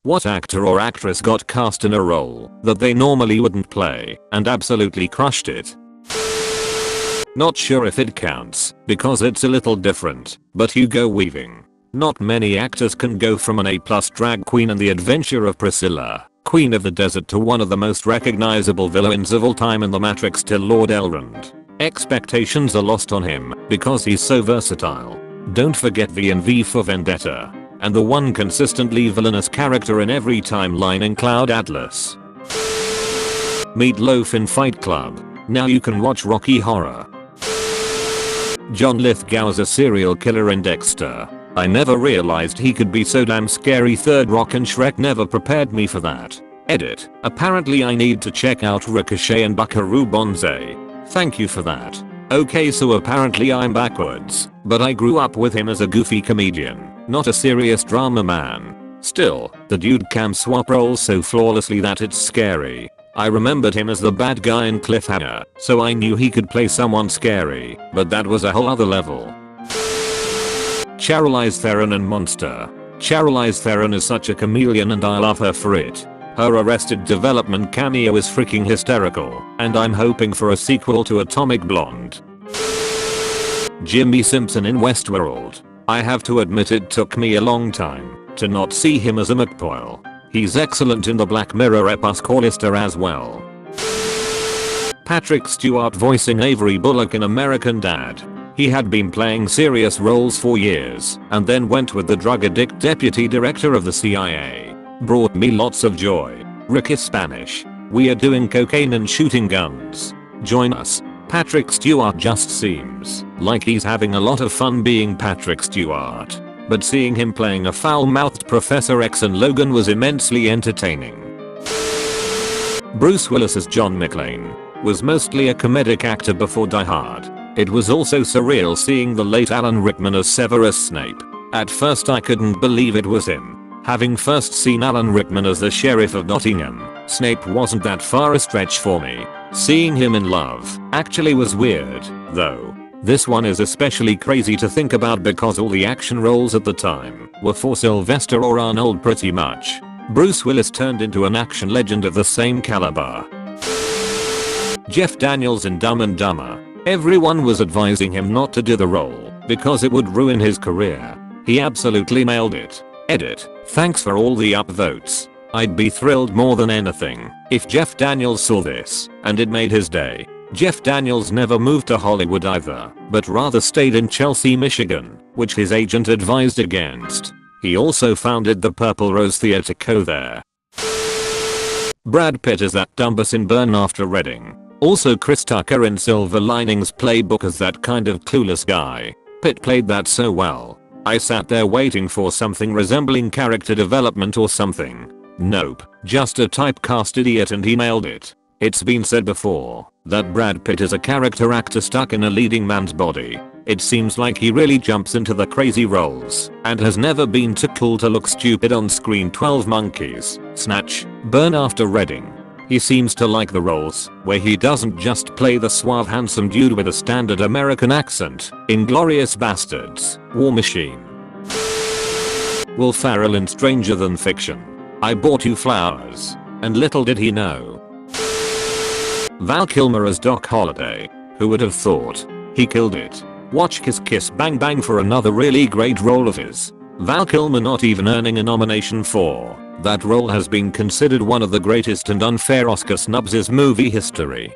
What actor or actress got cast in a role that they normally wouldn't play and absolutely crushed it? Not sure if it counts because it's a little different, but Hugo Weaving. Not many actors can go from an A+ drag queen in The Adventure of Priscilla, Queen of the Desert, to one of the most recognizable villains of all time in The Matrix till Lord Elrond. Expectations are lost on him because he's so versatile. Don't forget V and V for Vendetta, and the one consistently villainous character in every timeline in Cloud Atlas. Meat Loaf in Fight Club. Now you can watch Rocky Horror. John Lithgow's a serial killer in Dexter. I never realized he could be so damn scary. Third Rock and Shrek never prepared me for that. Edit. Apparently I need to check out Ricochet and Buckaroo Banzai. Thank you for that. Okay, so apparently I'm backwards, but I grew up with him as a goofy comedian, not a serious drama man. Still, the dude can swap roles so flawlessly that it's scary. I remembered him as the bad guy in Cliffhanger, so I knew he could play someone scary, but that was a whole other level. Charlize Theron in Monster. Charlize Theron is such a chameleon and I love her for it. Her Arrested Development cameo is freaking hysterical, and I'm hoping for a sequel to Atomic Blonde. Jimmy Simpson in Westworld. I have to admit it took me a long time to not see him as a McPoyle. He's excellent in the Black Mirror episode Callister as well. Patrick Stewart voicing Avery Bullock in American Dad. He had been playing serious roles for years and then went with the drug addict deputy director of the CIA. Brought me lots of joy. Rick is Spanish. We are doing cocaine and shooting guns. Join us. Patrick Stewart just seems like he's having a lot of fun being Patrick Stewart. But seeing him playing a foul-mouthed Professor X in Logan was immensely entertaining. Bruce Willis as John McClane was mostly a comedic actor before Die Hard. It was also surreal seeing the late Alan Rickman as Severus Snape. At first I couldn't believe it was him. Having first seen Alan Rickman as the Sheriff of Nottingham, Snape wasn't that far a stretch for me. Seeing him in Love actually was weird, though. This one is especially crazy to think about because all the action roles at the time were for Sylvester or Arnold pretty much. Bruce Willis turned into an action legend of the same caliber. Jeff Daniels in Dumb and Dumber. Everyone was advising him not to do the role because it would ruin his career. He absolutely nailed it. Edit. Thanks for all the upvotes. I'd be thrilled more than anything if Jeff Daniels saw this and it made his day. Jeff Daniels never moved to Hollywood either, but rather stayed in Chelsea, Michigan, which his agent advised against. He also founded the Purple Rose Theatre Co. there. Brad Pitt is that dumbass in Burn After Reading. Also Chris Tucker in Silver Linings Playbook as that kind of clueless guy. Pitt played that so well. I sat there waiting for something resembling character development or something. Nope, just a typecast idiot and he nailed it. It's been said before that Brad Pitt is a character actor stuck in a leading man's body. It seems like he really jumps into the crazy roles and has never been too cool to look stupid on screen. 12 Monkeys, Snatch, Burn After Reading. He seems to like the roles where he doesn't just play the suave handsome dude with a standard American accent. Inglourious Bastards, War Machine. Will Ferrell in Stranger Than Fiction. I bought you flowers, and little did he know. Val Kilmer as Doc Holliday. Who would have thought? He killed it. Watch Kiss Kiss Bang Bang for another really great role of his. Val Kilmer not even earning a nomination for that role has been considered one of the greatest and unfair Oscar snubs in movie history.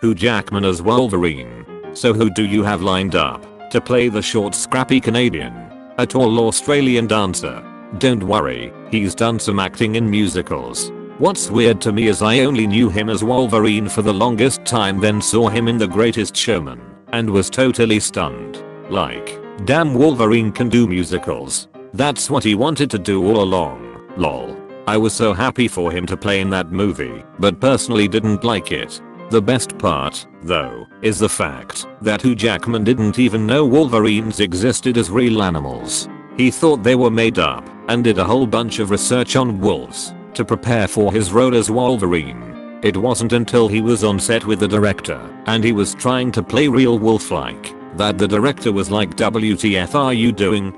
Hugh Jackman as Wolverine. So who do you have lined up to play the short scrappy Canadian? A tall Australian dancer? Don't worry, he's done some acting in musicals. What's weird to me is I only knew him as Wolverine for the longest time, then saw him in The Greatest Showman and was totally stunned. Like, damn, Wolverine can do musicals. That's what he wanted to do all along. Lol. I was so happy for him to play in that movie, but personally didn't like it. The best part, though, is the fact that Hugh Jackman didn't even know Wolverines existed as real animals. He thought they were made up and did a whole bunch of research on wolves to prepare for his role as Wolverine. It wasn't until he was on set with the director and he was trying to play real wolf-like that the director was like, WTF are you doing?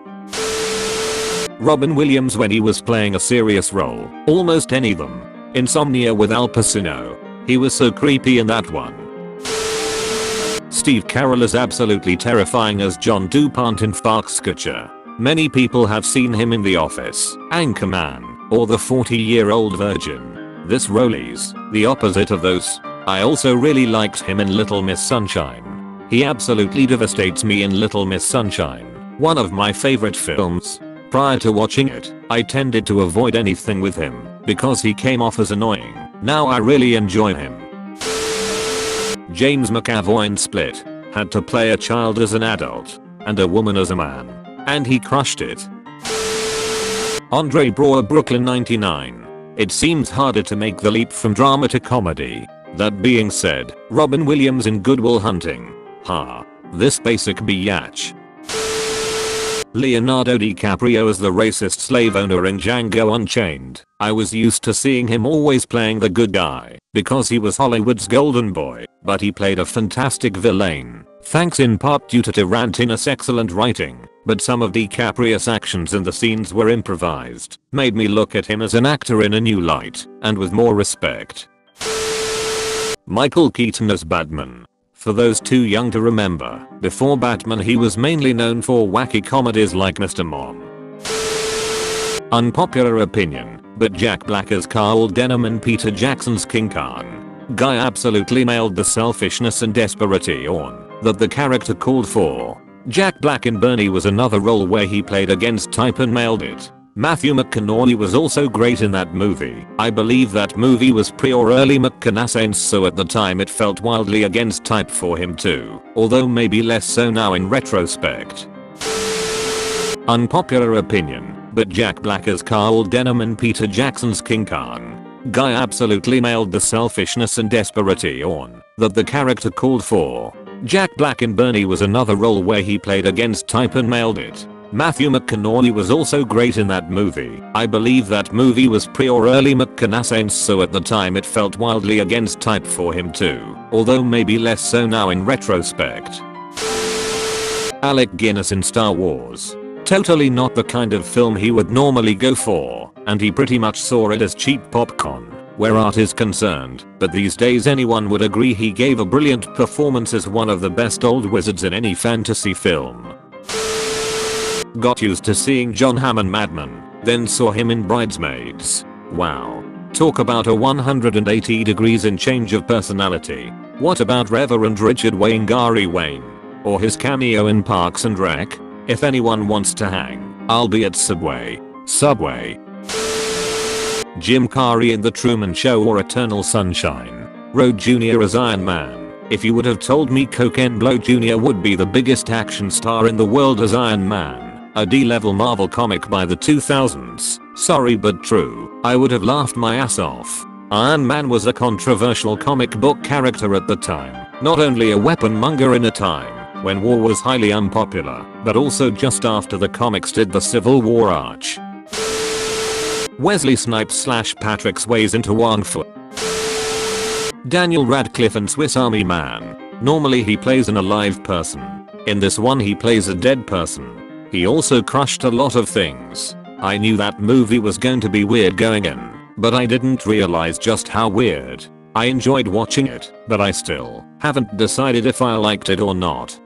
Robin Williams when he was playing a serious role. Almost any of them. Insomnia with Al Pacino. He was so creepy in that one. Steve Carell is absolutely terrifying as John DuPont in Foxcatcher. Many people have seen him in The Office, Anchorman, or The 40-Year-Old Virgin. This role is the opposite of those. I also really liked him in Little Miss Sunshine. He absolutely devastates me in Little Miss Sunshine, one of my favorite films. Prior to watching it, I tended to avoid anything with him because he came off as annoying. Now I really enjoy him. James McAvoy in Split had to play a child as an adult and a woman as a man, and he crushed it. Andre Braugher Brooklyn 99. It seems harder to make the leap from drama to comedy. That being said, Robin Williams in Good Will Hunting. Ha. This basic biatch. Leonardo DiCaprio as the racist slave owner in Django Unchained. I was used to seeing him always playing the good guy because he was Hollywood's golden boy, but he played a fantastic villain, thanks in part due to Tarantino's excellent writing, but some of DiCaprio's actions in the scenes were improvised, made me look at him as an actor in a new light, and with more respect. Michael Keaton as Batman. For those too young to remember, before Batman he was mainly known for wacky comedies like Mr. Mom. Unpopular opinion, but Jack Black as Carl Denham in Peter Jackson's King Kong. Guy absolutely nailed the selfishness and desperation that the character called for. Jack Black in Bernie was another role where he played against type and nailed it. Matthew McConaughey was also great in that movie. I believe that movie was pre or early McConaughey, so at the time it felt wildly against type for him too, although maybe less so now in retrospect. Unpopular opinion, but Jack Black as Carl Denham in Peter Jackson's King Kong. Guy absolutely nailed the selfishness and desperation that the character called for. Jack Black in Bernie was another role where he played against type and nailed it. Matthew McConaughey was also great in that movie. I believe that movie was pre or early McConaughey, so at the time it felt wildly against type for him too, although maybe less so now in retrospect. Alec Guinness in Star Wars. Totally not the kind of film he would normally go for, and he pretty much saw it as cheap popcorn where art is concerned, but these days anyone would agree he gave a brilliant performance as one of the best old wizards in any fantasy film. Got used to seeing John Hamm in Mad Men, then saw him in Bridesmaids. Wow. Talk about a 180 degrees in change of personality. What about Reverend Richard Wayne Gary Wayne? Or his cameo in Parks and Rec? If anyone wants to hang, I'll be at Subway. Subway. Jim Carrey in The Truman Show or Eternal Sunshine. Road Jr. as Iron Man. If you would have told me Cocaine Blow Jr. would be the biggest action star in the world as Iron Man, a D-level Marvel comic by the 2000s, sorry but true, I would have laughed my ass off. Iron Man was a controversial comic book character at the time, not only a weapon monger in a time when war was highly unpopular, but also just after the comics did the Civil War arch. Wesley Snipes / Patrick Swayze into Wong Fu. Daniel Radcliffe in Swiss Army Man. Normally he plays an alive person. In this one he plays a dead person. He also crushed a lot of things. I knew that movie was going to be weird going in, but I didn't realize just how weird. I enjoyed watching it, but I still haven't decided if I liked it or not.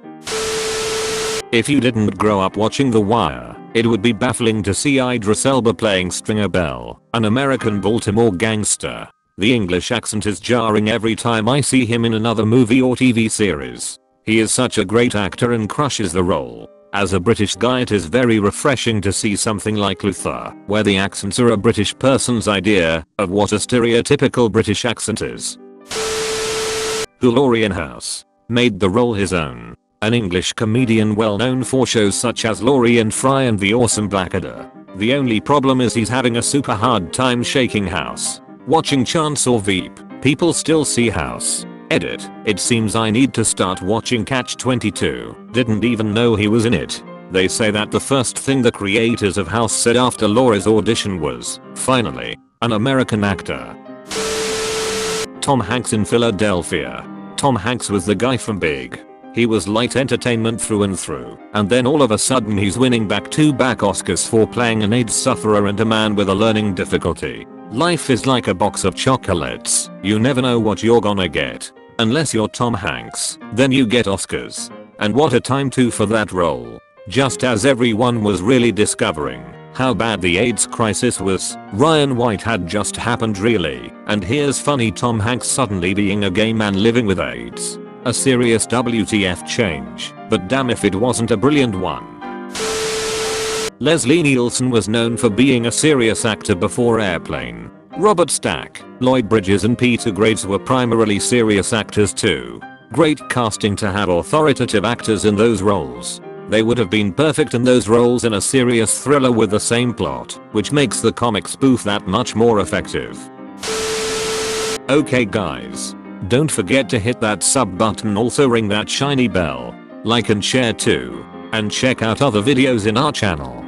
If you didn't grow up watching The Wire, it would be baffling to see Idris Elba playing Stringer Bell, an American Baltimore gangster. The English accent is jarring every time I see him in another movie or TV series. He is such a great actor and crushes the role. As a British guy, it is very refreshing to see something like Luther, where the accents are a British person's idea of what a stereotypical British accent is. Lorien House made the role his own. An English comedian well known for shows such as Lorien Fry and The Awesome Blackadder. The only problem is he's having a super hard time shaking House. Watching Chance or Veep, people still see House. Edit. It seems I need to start watching Catch-22. Didn't even know he was in it. They say that the first thing the creators of House said after Laura's audition was, finally, an American actor. Tom Hanks in Philadelphia. Tom Hanks was the guy from Big. He was light entertainment through and through, and then all of a sudden he's winning back-to-back Oscars for playing an AIDS sufferer and a man with a learning difficulty. Life is like a box of chocolates, you never know what you're gonna get. Unless you're Tom Hanks, then you get Oscars. And what a time too for that role. Just as everyone was really discovering how bad the AIDS crisis was, Ryan White had just happened really, and here's funny Tom Hanks suddenly being a gay man living with AIDS. A serious WTF change, but damn if it wasn't a brilliant one. Leslie Nielsen was known for being a serious actor before Airplane. Robert Stack, Lloyd Bridges and Peter Graves were primarily serious actors too. Great casting to have authoritative actors in those roles. They would have been perfect in those roles in a serious thriller with the same plot, which makes the comic spoof that much more effective. Okay guys, don't forget to hit that sub button, also ring that shiny bell, like and share too, and check out other videos in our channel.